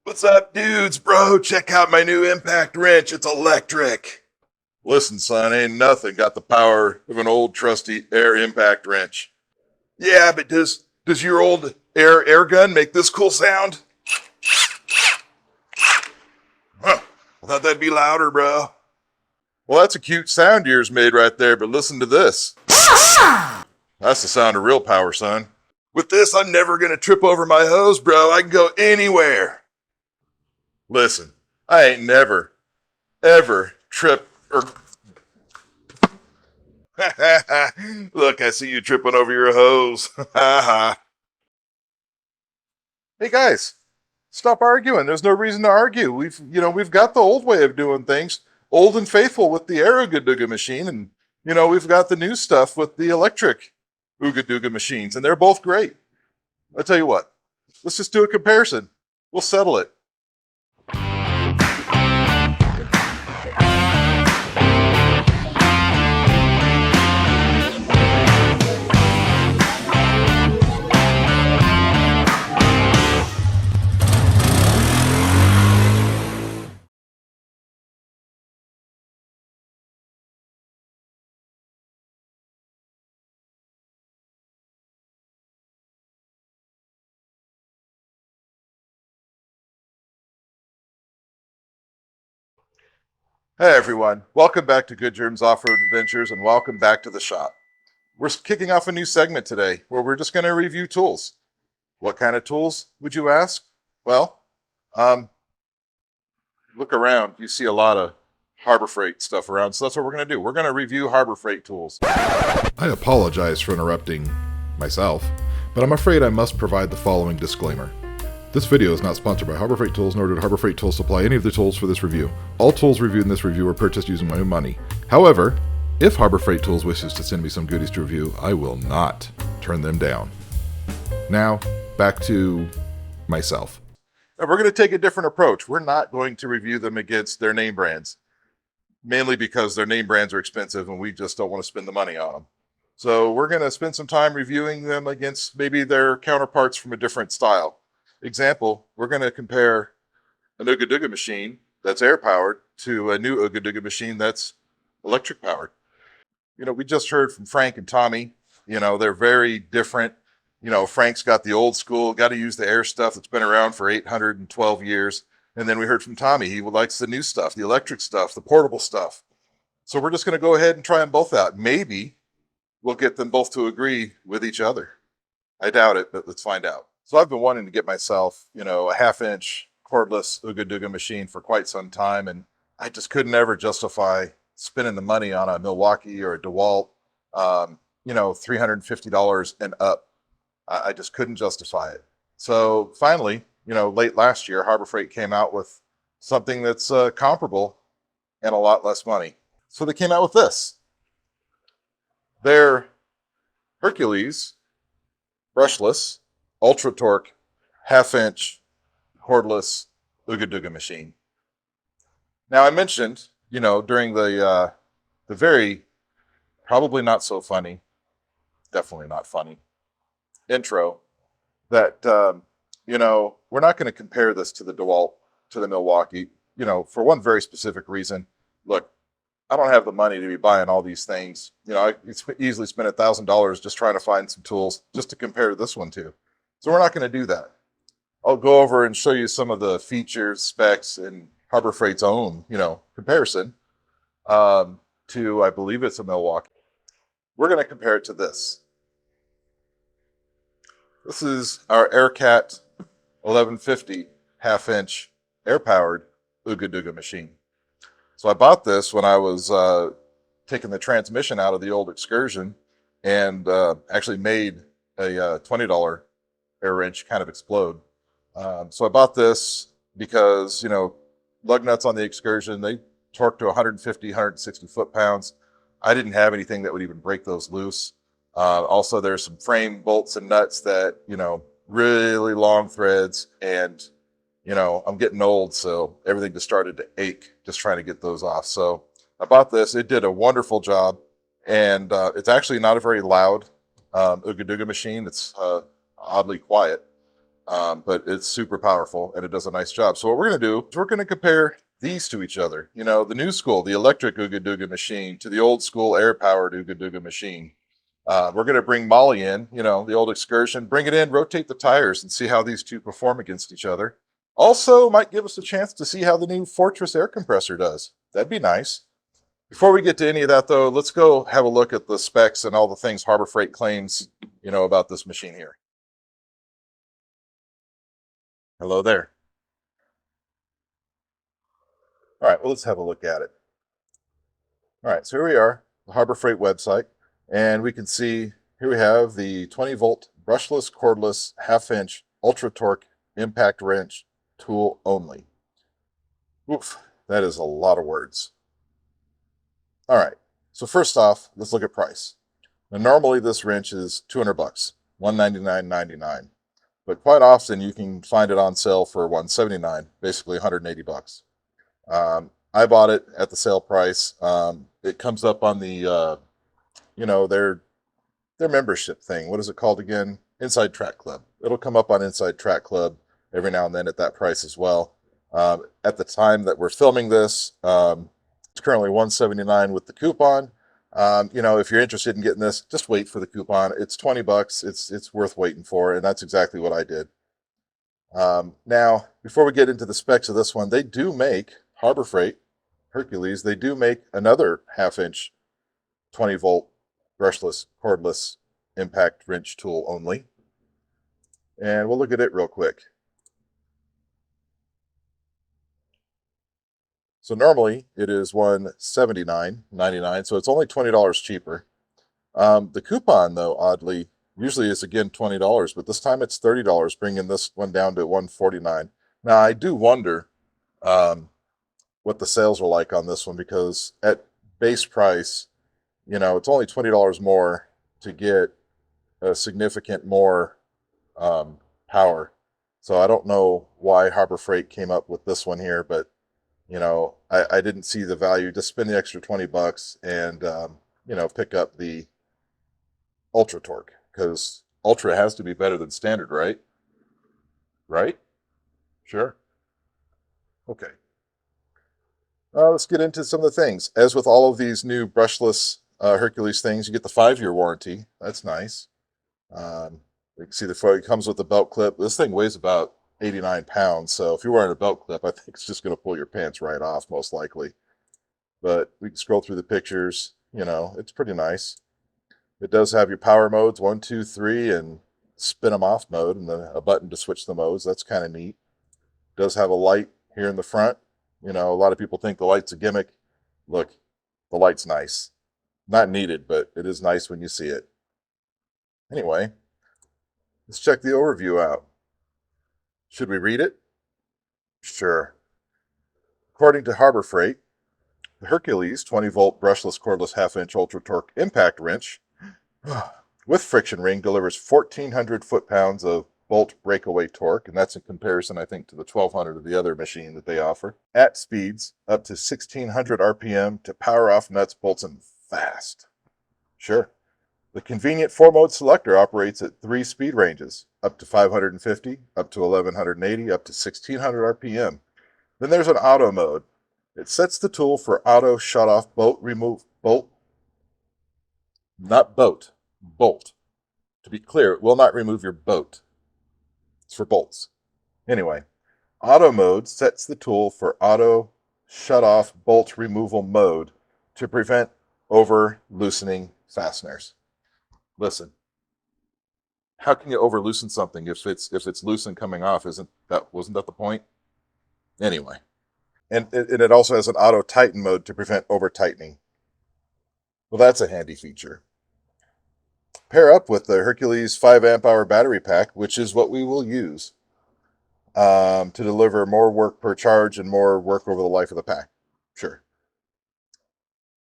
What's up, dudes, bro? Check out my new impact wrench. It's electric. Listen, son, ain't nothing got the power of an old trusty air impact wrench. Yeah, but does your old air gun make this cool sound? Huh. I thought that'd be louder, bro. Well, that's a cute sound yours made right there, but listen to this. That's the sound of real power, son. With this, I'm never gonna trip over my hose, bro. I can go anywhere. Listen, I ain't never, ever trip or. Look, I see you tripping over your hose. Hey guys, stop arguing. There's no reason to argue. We've got the old way of doing things, old and faithful with the air Ooga Dooga machine, and we've got the new stuff with the electric Ooga Dooga machines, and they're both great. I tell you what, let's just do a comparison. We'll settle it. Hey everyone, welcome back to Good Germs Off-Road Adventures and welcome back to the shop. We're kicking off a new segment today where we're just going to review tools. What kind of tools, would you ask? Well, look around. You see a lot of Harbor Freight stuff around, so that's what we're going to do. We're going to review Harbor Freight tools. I apologize for interrupting myself, but I'm afraid I must provide the following disclaimer. This video is not sponsored by Harbor Freight Tools, nor did Harbor Freight Tools supply any of the tools for this review. All tools reviewed in this review were purchased using my own money. However, if Harbor Freight Tools wishes to send me some goodies to review, I will not turn them down. Now, back to myself. Now, we're going to take a different approach. We're not going to review them against their name brands, mainly because their name brands are expensive and we just don't want to spend the money on them. So we're going to spend some time reviewing them against maybe their counterparts from a different style. Example, we're going to compare an Ooga Dooga machine that's air powered to a new Ooga Dooga machine that's electric powered. We just heard from Frank and Tommy. They're very different. Frank's got the old school, got to use the air stuff that's been around for 812 years. And then we heard from Tommy. He likes the new stuff, the electric stuff, the portable stuff. So we're just going to go ahead and try them both out. Maybe we'll get them both to agree with each other. I doubt it, but let's find out. So I've been wanting to get myself, a 1/2-inch cordless Ooga Dooga machine for quite some time, and I just couldn't ever justify spending the money on a Milwaukee or a DeWalt, $350 and up. I just couldn't justify it. So finally, late last year, Harbor Freight came out with something that's comparable and a lot less money. So they came out with this. Their Hercules brushless ultra torque 1/2-inch cordless Ooga Dooga machine. Now I mentioned, during the very probably not so funny, definitely not funny intro that we're not going to compare this to the DeWalt, to the Milwaukee, for one very specific reason. Look, I don't have the money to be buying all these things. I easily spend $1,000 just trying to find some tools just to compare this one to. So we're not going to do that. I'll go over and show you some of the features, specs, and Harbor Freight's own, comparison to, I believe it's a Milwaukee. We're going to compare it to this. This is our Aircat 1150 1/2-inch air-powered Ooga Dooga machine. So I bought this when I was taking the transmission out of the old Excursion and actually made a $20 air wrench kind of explode. So I bought this because, lug nuts on the Excursion, they torque to 150, 160 foot-pounds. I didn't have anything that would even break those loose. Also, there's some frame bolts and nuts that, really long threads, and, I'm getting old, so everything just started to ache just trying to get those off. So I bought this. It did a wonderful job, and it's actually not a very loud Ooga Dooga machine. It's oddly quiet. but it's super powerful and it does a nice job. So what we're going to do is we're going to compare these to each other. You know, the new school, the electric Ooga Dooga machine, to the old school air powered Ooga Dooga machine. We're going to bring Molly in, you know, the old Excursion, bring it in, rotate the tires, and see how these two perform against each other. Also, might give us a chance to see how the new Fortress air compressor does. That'd be nice. Before we get to any of that, though, let's go have a look at the specs and all the things Harbor Freight claims, you know, about this machine here. Hello there. All right, well, let's have a look at it. All right, so here we are, the Harbor Freight website, and we can see here we have the 20-volt brushless, cordless, half-inch ultra torque impact wrench tool only. Oof, that is a lot of words. All right, so first off, let's look at price. Now, normally this wrench is 200 bucks, $199.99, but quite often you can find it on sale for $179, basically 180 bucks. I bought it at the sale price. It comes up on the, you know, their membership thing. What is it called again? Inside Track Club. It'll come up on Inside Track Club every now and then at that price as well. At the time that we're filming this, it's currently $179 with the coupon. You know, if you're interested in getting this, just wait for the coupon. It's 20 bucks. It's worth waiting for, and that's exactly what I did. Now, before we get into the specs of this one, they do make Harbor Freight, Hercules, they do make another half-inch 20-volt brushless, cordless impact wrench tool only. And we'll look at it real quick. So normally it is $179.99, so it's only $20 cheaper. The coupon, though, oddly, usually is again $20, but this time it's $30, bringing this one down to $149. Now, I do wonder what the sales are like on this one, because at base price, you know, it's only $20 more to get a significant more power. So I don't know why Harbor Freight came up with this one here, but you know, I didn't see the value. Just spend the extra 20 bucks and you know, pick up the Ultra Torque, because Ultra has to be better than standard, right? Right? Sure. Okay. Let's get into some of the things. As with all of these new brushless Hercules things, you get the 5-year warranty. That's nice. You can see it comes with the belt clip. This thing weighs about 89 pounds, so if you're wearing a belt clip, I think it's just going to pull your pants right off, most likely. But we can scroll through the pictures. You know, it's pretty nice. It does have your power modes, 1, 2, 3, and spin them off mode, and then a button to switch the modes. That's kind of neat. It does have a light here in the front. You know, a lot of people think the light's a gimmick. Look, the light's nice. Not needed, but it is nice when you see it. Anyway, let's check the overview out. Should we read it? Sure. According to Harbor Freight, the Hercules 20-volt brushless cordless half-inch ultra torque impact wrench with friction ring delivers 1,400 foot-pounds of bolt breakaway torque, and that's in comparison, I think, to the 1,200 of the other machine that they offer, at speeds up to 1,600 RPM to power off nuts, bolts, and fast. Sure. The convenient 4-mode selector operates at 3 speed ranges, up to 550, up to 1,180, up to 1,600 RPM. Then there's an auto mode. It sets the tool for auto shut-off bolt not boat, bolt. To be clear, it will not remove your boat. It's for bolts. Anyway, auto mode sets the tool for auto shut-off bolt removal mode to prevent over loosening fasteners. Listen, how can you over loosen something if it's loose and coming off? Wasn't that the point? Anyway, and it also has an auto tighten mode to prevent over tightening. Well, that's a handy feature. Pair up with the Hercules 5 amp hour battery pack, which is what we will use to deliver more work per charge and more work over the life of the pack. Sure.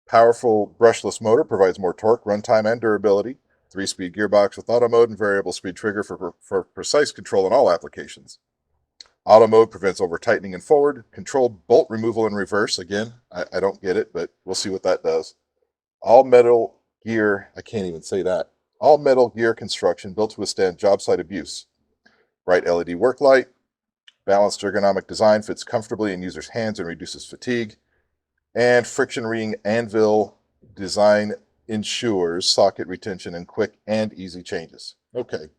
Powerful brushless motor provides more torque, runtime, and durability. 3-speed gearbox with auto mode and variable speed trigger for precise control in all applications. Auto mode prevents over tightening and forward. Controlled bolt removal and reverse. Again, I don't get it, but we'll see what that does. All metal gear, I can't even say that. All metal gear construction built to withstand job site abuse. Bright LED work light. Balanced ergonomic design fits comfortably in users' hands and reduces fatigue. And friction ring anvil design ensures socket retention and quick and easy changes. Okay.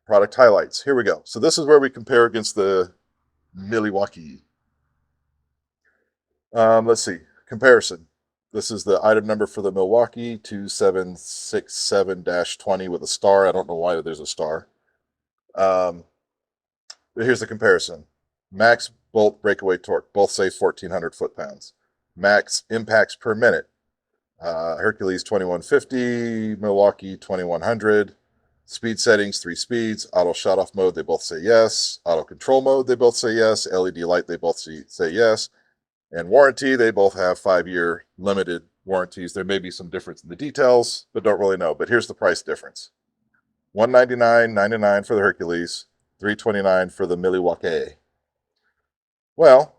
Product highlights. Here we go. So this is where we compare against the Milwaukee. Let's see. Comparison. This is the item number for the Milwaukee 2767-20 with a star. I don't know why there's a star. But here's the comparison. Max bolt breakaway torque. Both say 1,400 foot-pounds. Max impacts per minute. Hercules 2150, Milwaukee 2100. Speed settings, 3 speeds. Auto shut-off mode, they both say yes. Auto control mode, they both say yes. LED light, they both say yes. And warranty, they both have 5-year limited warranties. There may be some difference in the details, but don't really know. But here's the price difference. $199.99 for the Hercules, $329 for the Milwaukee. Well,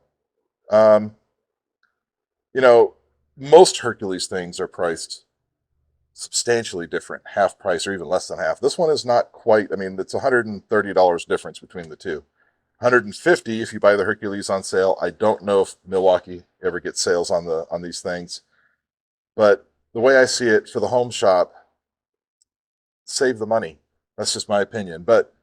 most Hercules things are priced substantially different, half price or even less than half. This one is not quite, it's $130 difference between the two. $150 if you buy the Hercules on sale. I don't know if Milwaukee ever gets sales on these things, but the way I see it, for the home shop, save the money. That's just my opinion. But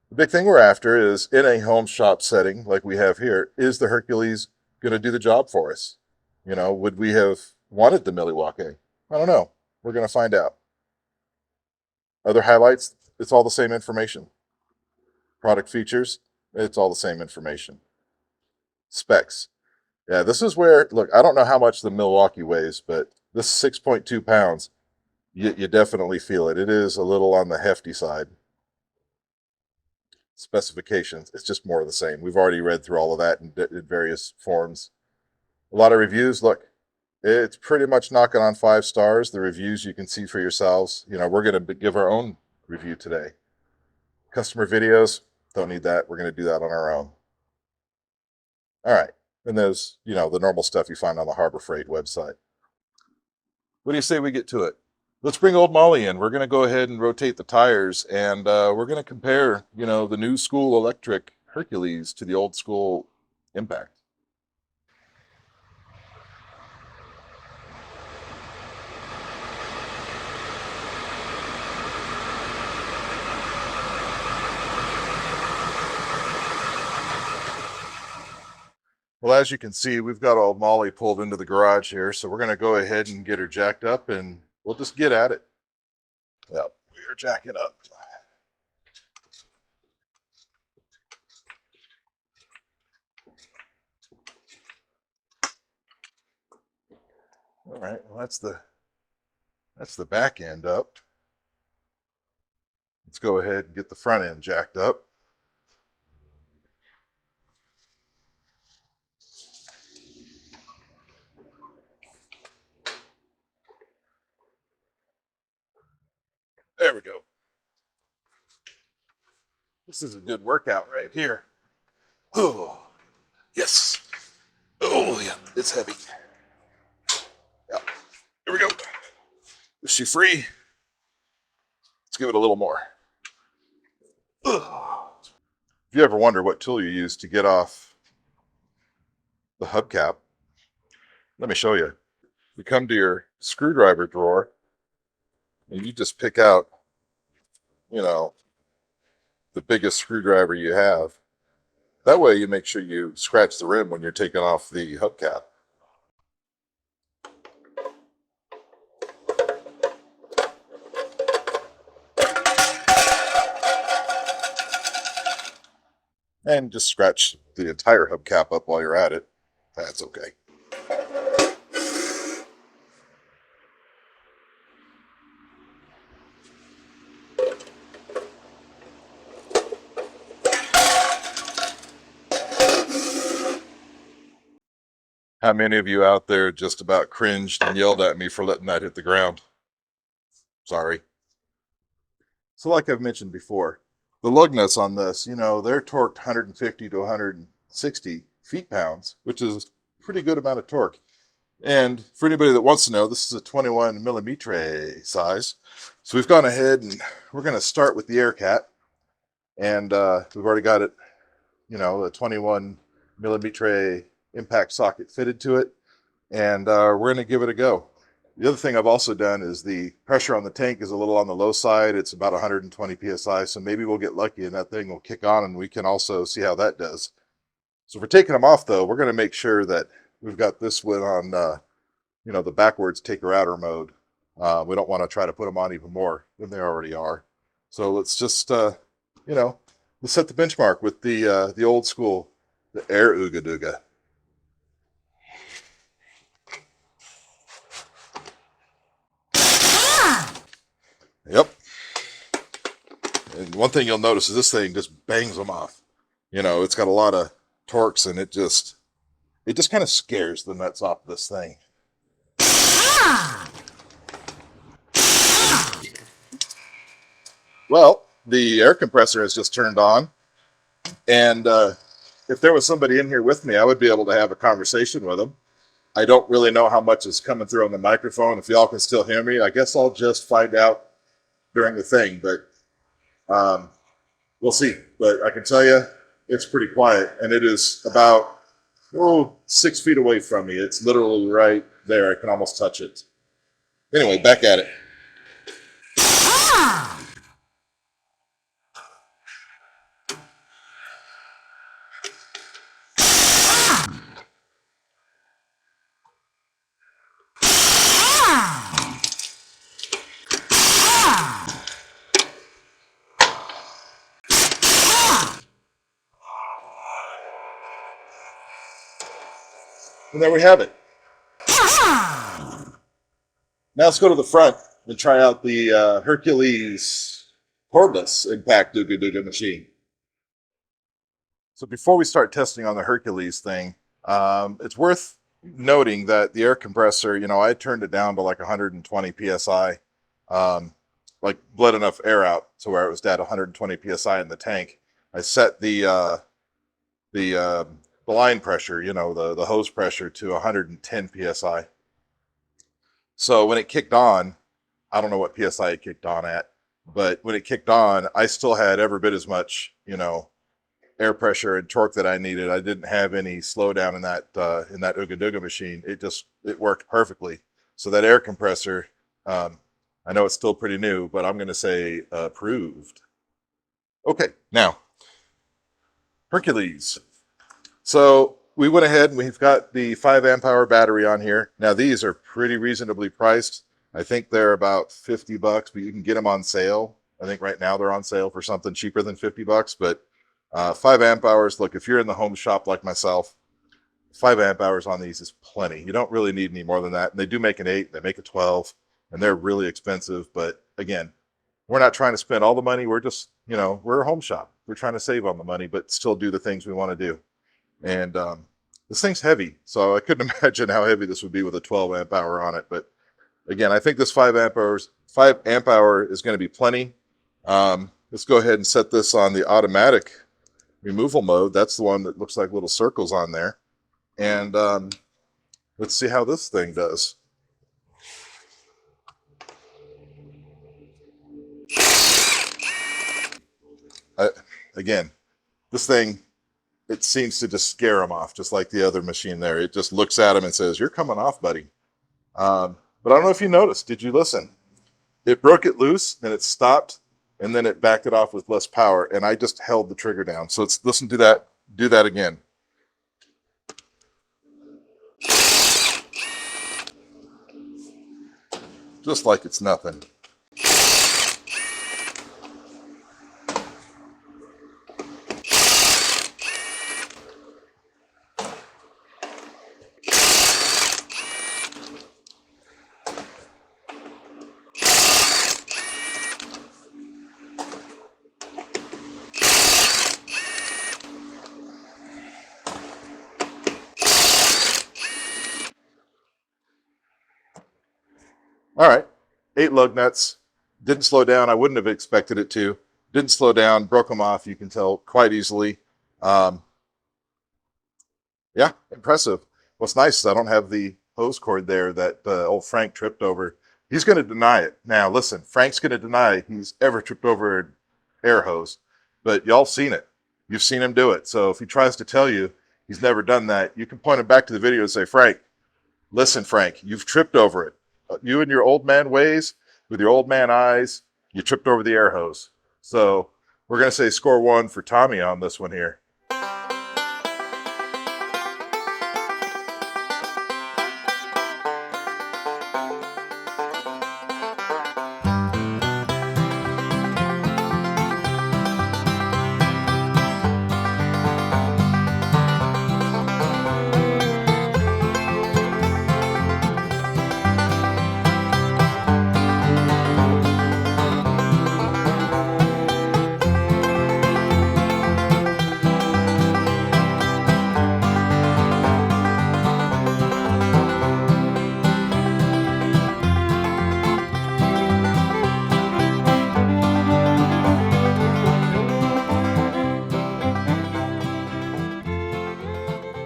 the big thing we're after is, in a home shop setting like we have here, is the Hercules going to do the job for us? Would we have wanted the Milwaukee? I don't know. We're going to find out. Other highlights, it's all the same information. Product features, it's all the same information. Specs. Yeah, this is where, look, I don't know how much the Milwaukee weighs, but this 6.2 pounds, you definitely feel it. It is a little on the hefty side. Specifications, it's just more of the same. We've already read through all of that in various forms. A lot of reviews. Look, it's pretty much knocking on 5 stars. The reviews you can see for yourselves. We're going to give our own review today. Customer videos, don't need that. We're going to do that on our own. All right. And there's, the normal stuff you find on the Harbor Freight website. What do you say we get to it? Let's bring old Molly in. We're going to go ahead and rotate the tires, and we're going to compare, the new school electric Hercules to the old school Impact. Well, as you can see, we've got old Molly pulled into the garage here, so we're going to go ahead and get her jacked up, and we'll just get at it. Yep, we are jacking up. All right, well, that's the back end up. Let's go ahead and get the front end jacked up. There we go. This is a good workout right here. Oh, yes. Oh, yeah, it's heavy. Yeah, here we go. Is she free? Let's give it a little more. If you ever wonder what tool you use to get off the hubcap, let me show you. You come to your screwdriver drawer and you just pick out, the biggest screwdriver you have. That way you make sure you scratch the rim when you're taking off the hubcap. And just scratch the entire hubcap up while you're at it. That's okay. How many of you out there just about cringed and yelled at me for letting that hit the ground? Sorry. So like I've mentioned before, the lug nuts on this, they're torqued 150 to 160 feet-pounds, which is a pretty good amount of torque. And for anybody that wants to know, this is a 21 millimeter size. So we've gone ahead and we're going to start with the air cat. And we've already got it, you know, a 21 millimeter impact socket fitted to it. And we're going to give it a go. The other thing I've also done is the pressure on the tank is a little on the low side. It's about 120 psi. So maybe we'll get lucky and that thing will kick on and we can also see how that does. So if we're taking them off, though, we're going to make sure that we've got this one on, you know, the backwards taker outer mode. We don't want to try to put them on even more than they already are. So let's just, you know, let's set the benchmark with the old school, the air Ooga Dooga. Yep. And one thing you'll notice is this thing just bangs them off. You know, it's got a lot of torques and it just kind of scares the nuts off this thing. Well, the air compressor has just turned on, and if there was somebody in here with me, I would be able to have a conversation with them. I don't really know how much is coming through on the microphone. If y'all can still hear me, I guess I'll just find out during the thing, but we'll see. But I can tell you, it's pretty quiet, and it is about 6 feet away from me. It's literally right there. I can almost touch it. Anyway, back at it. And there we have it. Now let's go to the front and try out the Hercules cordless impact Ooga Dooga machine. So before we start testing on the Hercules thing, it's worth noting that the air compressor, you know, I turned it down to like 120 psi, like bled enough air out to where it was at 120 psi in the tank. I set the line pressure, you know, the hose pressure to 110 psi. So when it kicked on, I don't know what psi it kicked on at, but when it kicked on, I still had every bit as much, you know, air pressure and torque that I needed. I didn't have any slowdown in that Ooga Dooga machine. It worked perfectly. So that air compressor, I know it's still pretty new, but I'm going to say approved. Okay, now Hercules. So we went ahead and we've got the 5 amp hour battery on here. Now these are pretty reasonably priced. I think they're about $50, but you can get them on sale. I think right now they're on sale for something cheaper than $50, but 5 amp hours. Look, if you're in the home shop like myself, 5 amp hours on these is plenty. You don't really need any more than that. And they do make an 8, they make a 12, and they're really expensive. But again, we're not trying to spend all the money. We're just, you know, we're a home shop. We're trying to save on the money, but still do the things we want to do. And this thing's heavy, so I couldn't imagine how heavy this would be with a 12 amp hour on it. But again, I think this 5 amp hour is going to be plenty. Let's go ahead and set this on the automatic removal mode. That's the one that looks like little circles on there. And let's see how this thing does. Again, this thing, it seems to just scare them off, just like the other machine there. It just looks at him and says, "You're coming off, buddy." But I don't know if you noticed. Did you listen? It broke it loose, and it stopped, and then it backed it off with less power, and I just held the trigger down. So let's listen to that. Do that again. Just like it's nothing. All right, 8 lug nuts. Didn't slow down. I wouldn't have expected it to. Didn't slow down. Broke them off. You can tell quite easily. Yeah, impressive. What's nice is I don't have the hose cord there that old Frank tripped over. He's going to deny it. Now, listen, Frank's going to deny he's ever tripped over an air hose. but y'all seen it. You've seen him do it. So if he tries to tell you he's never done that, you can point him back to the video and say, Frank, listen, Frank, you've tripped over it. You and your old man ways, with your old man eyes, you tripped over the air hose. So we're going to say score 1 for Tommy on this one here.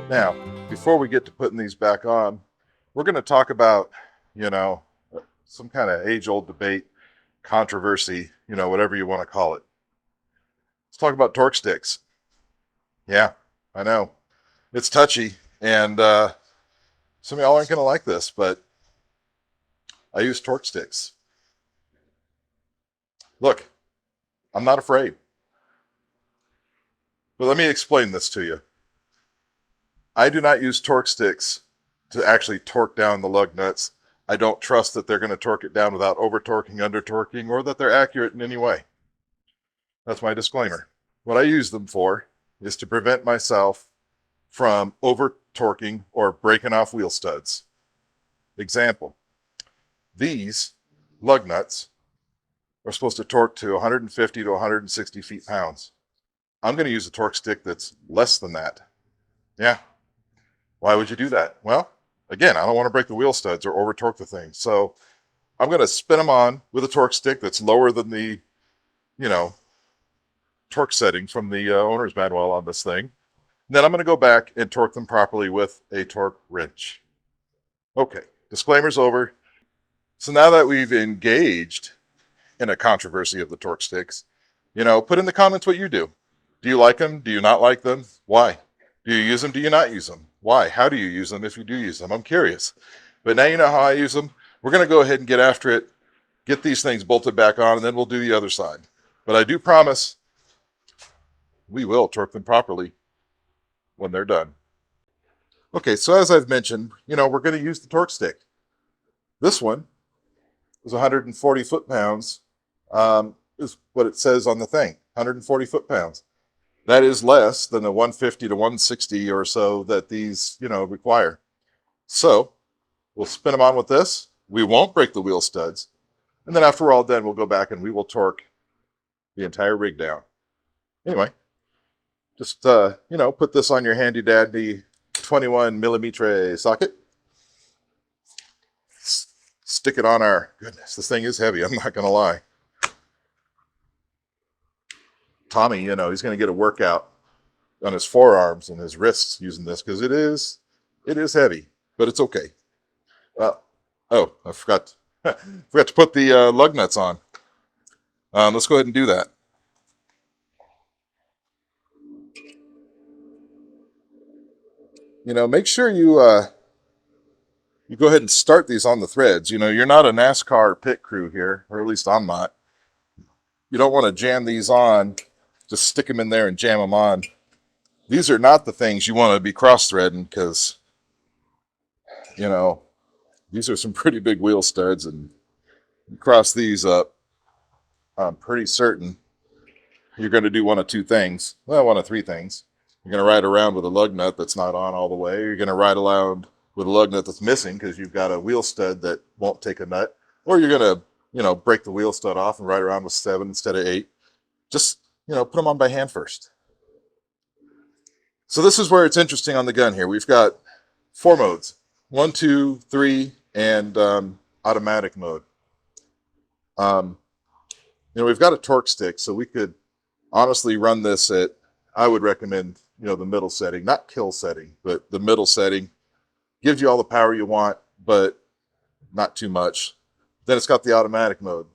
Now, before we get to putting these back on, we're going to talk about, some kind of age-old debate, controversy, whatever you want to call it. Let's talk about torque sticks. Yeah, I know. It's touchy, and some of y'all aren't going to like this, but I use torque sticks. Look, I'm not afraid. But let me explain this to you. I do not use torque sticks to actually torque down the lug nuts. I don't trust that they're going to torque it down without over-torquing, under-torquing, or that they're accurate in any way. That's my disclaimer. What I use them for is to prevent myself from over-torquing or breaking off wheel studs. Example, these lug nuts are supposed to torque to 150 to 160 feet-pounds. I'm going to use a torque stick that's less than that. Yeah. Why would you do that? Well, again, I don't want to break the wheel studs or over torque the thing. So I'm going to spin them on with a torque stick that's lower than the, torque setting from the owner's manual on this thing. And then I'm going to go back and torque them properly with a torque wrench. Okay, disclaimer's over. So now that we've engaged in a controversy of the torque sticks, put in the comments what you do. Do you like them? Do you not like them? Why? Do you use them? Do you not use them? Why? How do you use them if you do use them? I'm curious. But now you know how I use them. We're going to go ahead and get after it, get these things bolted back on, and then we'll do the other side. But I do promise we will torque them properly when they're done. Okay, so as I've mentioned, we're going to use the torque stick. This one is 140 foot-pounds, is what it says on the thing, 140 foot-pounds. That is less than the 150 to 160 or so that these, require. So we'll spin them on with this. We won't break the wheel studs. And then after we're all done, we'll go back and we will torque the entire rig down. Anyway, just, put this on your handy dandy 21 millimeter socket. Stick it on our, goodness, this thing is heavy. I'm not going to lie. Tommy, he's going to get a workout on his forearms and his wrists using this because it is heavy, but it's okay. I forgot to put the lug nuts on. Let's go ahead and do that. Make sure you go ahead and start these on the threads. You're not a NASCAR pit crew here, or at least I'm not. You don't want to jam these on. Just stick them in there and jam them on. These are not the things you want to be cross-threading because, these are some pretty big wheel studs, and you cross these up, I'm pretty certain you're going to do one of two things. Well, one of three things. You're going to ride around with a lug nut that's not on all the way. You're going to ride around with a lug nut that's missing because you've got a wheel stud that won't take a nut. Or you're going to, break the wheel stud off and ride around with 7 instead of 8. Just put them on by hand first. So this is where it's interesting on the gun here. We've got 4 modes, 1, 2, 3, and automatic mode. We've got a torque stick, so we could honestly run this at, I would recommend, the middle setting, not kill setting, but the middle setting. Gives you all the power you want, but not too much. Then it's got the automatic mode.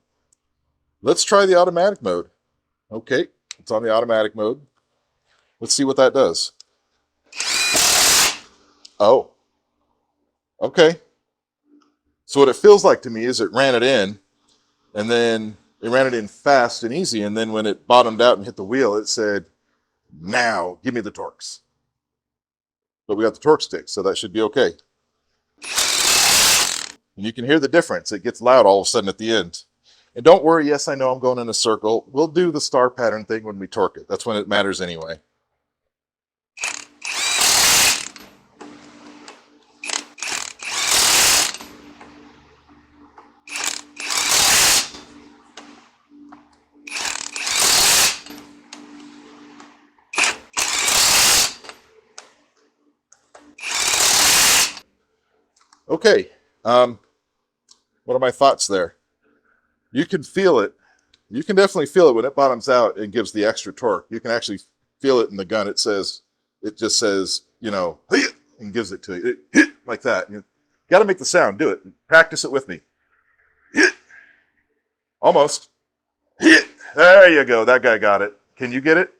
Let's try the automatic mode. Okay, It's on the automatic mode. Let's see what that does. Oh, okay. So what it feels like to me is it ran it in, and then it ran it in fast and easy, and then when it bottomed out and hit the wheel, it said, now give me the Torx. But we got the torque stick, so that should be okay. And you can hear the difference. It gets loud all of a sudden at the end. And don't worry, yes, I know I'm going in a circle. We'll do the star pattern thing when we torque it. That's when it matters anyway. Okay, what are my thoughts there? You can feel it. You can definitely feel it when it bottoms out and gives the extra torque. You can actually feel it in the gun. It just says, you know, and gives it to you. It, like that. You got to make the sound. Do it. Practice it with me. Almost. There you go. That guy got it. Can you get it?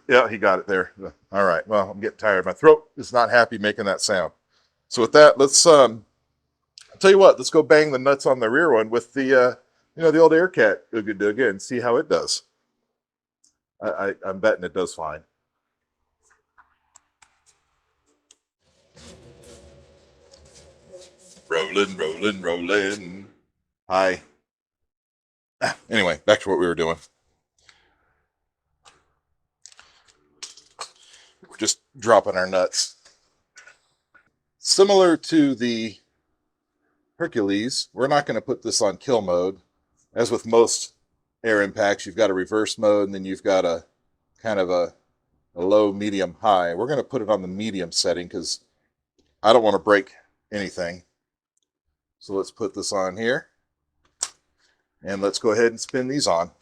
Yeah, he got it there. All right. Well, I'm getting tired. My throat is not happy making that sound. So with that, let's I'll tell you what, let's go bang the nuts on the rear one with the the old Aircat Ooga Dooga and see how it does. I'm betting it does fine. Rolling, rolling, rolling. Hi. Anyway, back to what we were doing. We're just dropping our nuts. Similar to the Hercules, we're not going to put this on kill mode. As with most air impacts, you've got a reverse mode, and then you've got a kind of a low, medium, high. We're going to put it on the medium setting because I don't want to break anything. So let's put this on here, and let's go ahead and spin these on.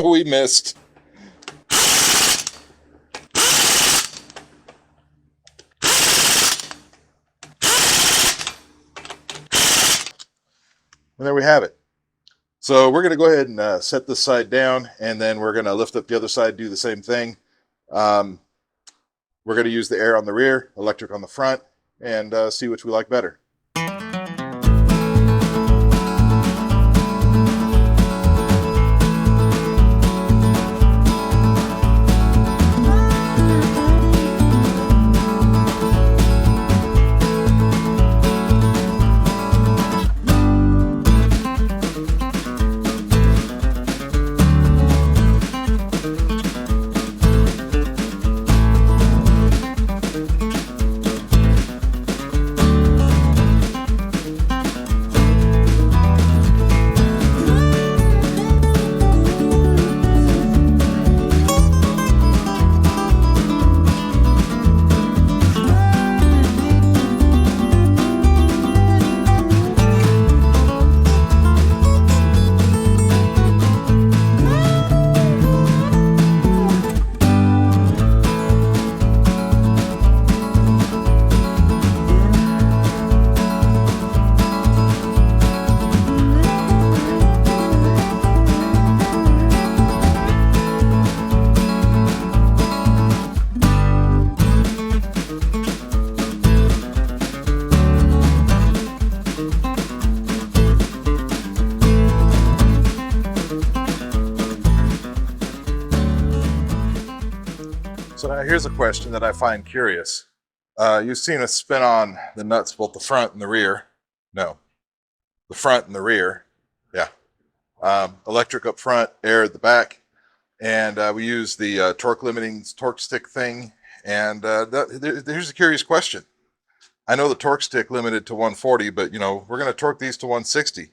We missed. And there we have it. So we're going to go ahead and set this side down, and then we're going to lift up the other side, do the same thing. We're going to use the air on the rear, electric on the front, and see which we like better. So now here's a question that I find curious. You've seen us spin on the nuts, both the front and the rear. No, the front and the rear. Yeah. Electric up front, air at the back. And we use the torque limiting torque stick thing. And here's a curious question. I know the torque stick limited to 140, but we're going to torque these to 160.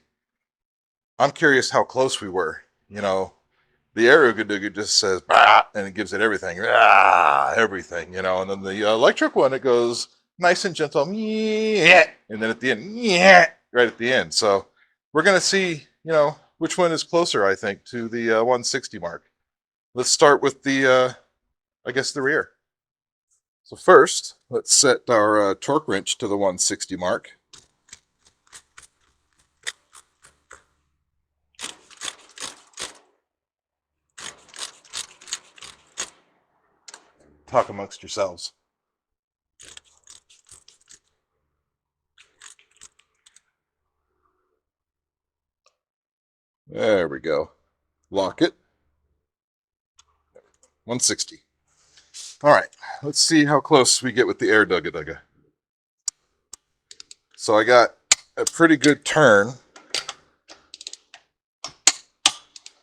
I'm curious how close we were. The air Ooga Dooga just says, bah, and it gives it everything, everything, and then the electric one, it goes nice and gentle, and then at the end, right at the end. So we're going to see, which one is closer, I think, to the 160 mark. Let's start with the I guess, the rear. So first, let's set our torque wrench to the 160 mark. Talk amongst yourselves. There we go. Lock it. 160. All right, let's see how close we get with the air dugga. So I got a pretty good turn,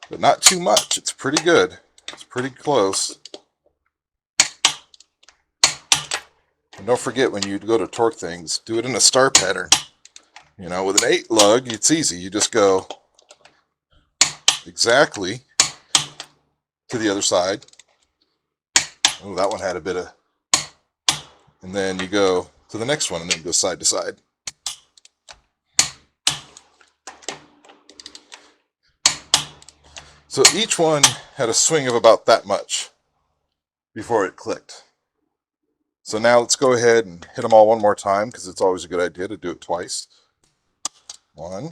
but not too much. It's pretty good. It's pretty close. And don't forget, when you go to torque things, do it in a star pattern. You know, with an 8 lug, it's easy. You just go exactly to the other side. Oh, that one had a bit of... And then you go to the next one, and then go side to side. So each one had a swing of about that much before it clicked. So now let's go ahead and hit them all one more time, because it's always a good idea to do it twice. 1,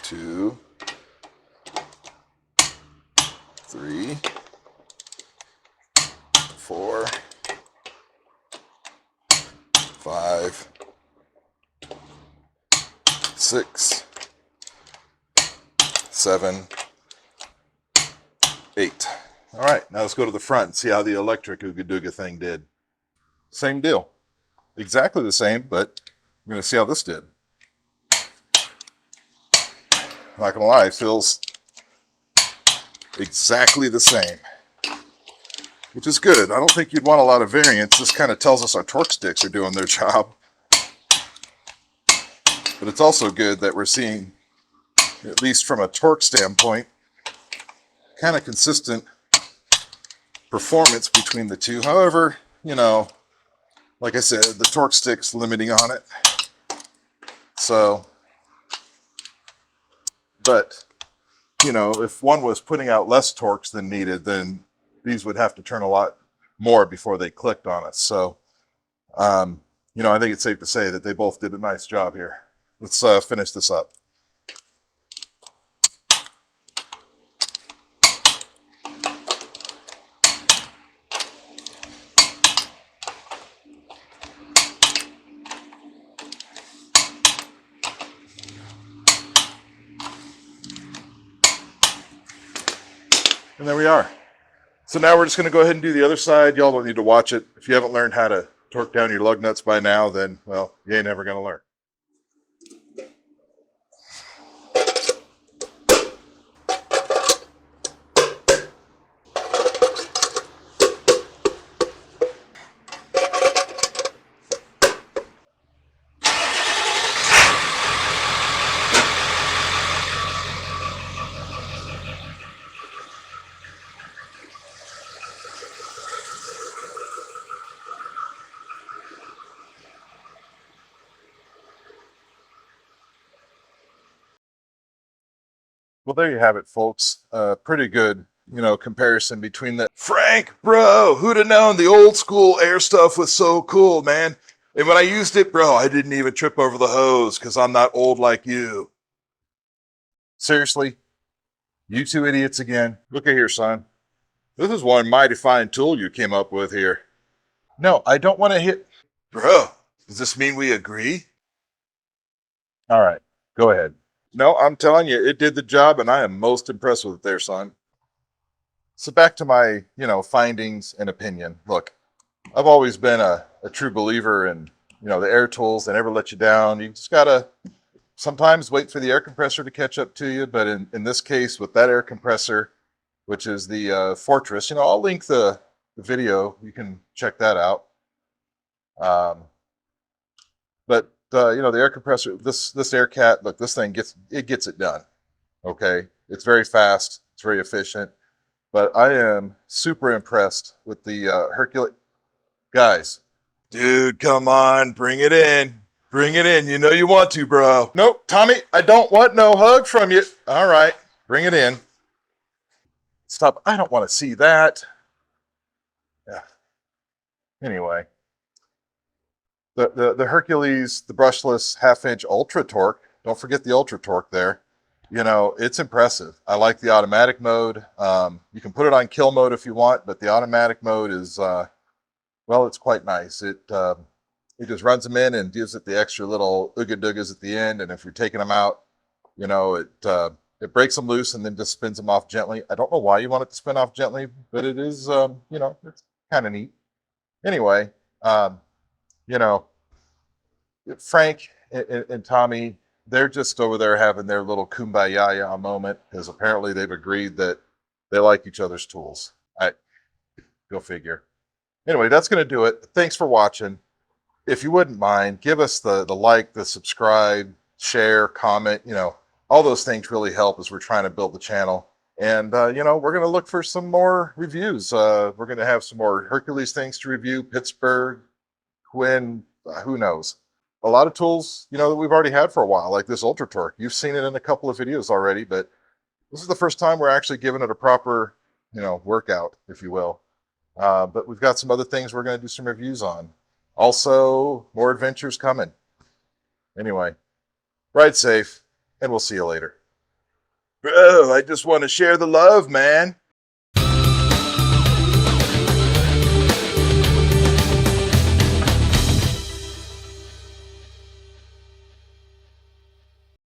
2, 3, 4, 5, 6, 7, 8. All right, now let's go to the front and see how the electric Ooga Dooga thing did. Same deal. Exactly the same, but we're going to see how this did. Not going to lie, it feels exactly the same, which is good. I don't think you'd want a lot of variance. This kind of tells us our torque sticks are doing their job. But it's also good that we're seeing, at least from a torque standpoint, kind of consistent performance between the two. However, you know, like I said, the torque stick's limiting on it. So, but, you know, if one was putting out less torques than needed, then these would have to turn a lot more before they clicked on us. So, you know, I think it's safe to say that they both did a nice job here. Let's finish this up. And there we are. So now we're just going to go ahead and do the other side. Y'all don't need to watch it. If you haven't learned how to torque down your lug nuts by now, then, well, you ain't never going to learn. Well, there you have it, folks. Pretty good, you know, comparison between the... Frank, bro, who'd have known the old school air stuff was so cool, man. And when I used it, bro, I didn't even trip over the hose because I'm not old like you. Seriously? You two idiots again? Look at here, son. This is one mighty fine tool you came up with here. No, I don't want to hit... Bro, does this mean we agree? All right, go ahead. No, I'm telling you, it did the job, and I am most impressed with it there, son. So back to my, you know, findings and opinion. Look, I've always been a true believer in, you know, the air tools. They never let you down. You just got to sometimes wait for the air compressor to catch up to you. But in this case, with that air compressor, which is the Fortress, you know, I'll link the video. You can check that out. But you know, the air compressor, this AirCat, look, this thing gets it done. Okay, it's very fast, it's very efficient. But I am super impressed with the Hercules guys. Dude, come on, bring it in. Bring it in. You know you want to, bro. Nope, Tommy, I don't want no hug from you. All right, bring it in. Stop. I don't want to see that. Anyway, the Hercules, the brushless half-inch Ultra Torque. Don't forget the Ultra Torque there. You know, it's impressive. I like the automatic mode. You can put it on kill mode if you want, but the automatic mode is, well, it's quite nice. It just runs them in and gives it the extra little ooga doogas at the end. And if you're taking them out, you know, it breaks them loose and then just spins them off gently. I don't know why you want it to spin off gently, but it is, you know, it's kind of neat. Anyway, you know, Frank and Tommy, they're just over there having their little kumbaya moment because apparently they've agreed that they like each other's tools. Go figure. Anyway, that's going to do it. Thanks for watching. If you wouldn't mind, give us the like, the subscribe, share, comment. You know, all those things really help as we're trying to build the channel. And, you know, we're going to look for some more reviews. We're going to have some more Hercules things to review, Pittsburgh, Quinn, who knows. A lot of tools, you know, that we've already had for a while, like this Ultra Torque. You've seen it in a couple of videos already, but this is the first time we're actually giving it a proper, you know, workout, if you will. But we've got some other things we're going to do some reviews on. Also, more adventures coming. Anyway, ride safe, and we'll see you later. Bro, I just want to share the love, man.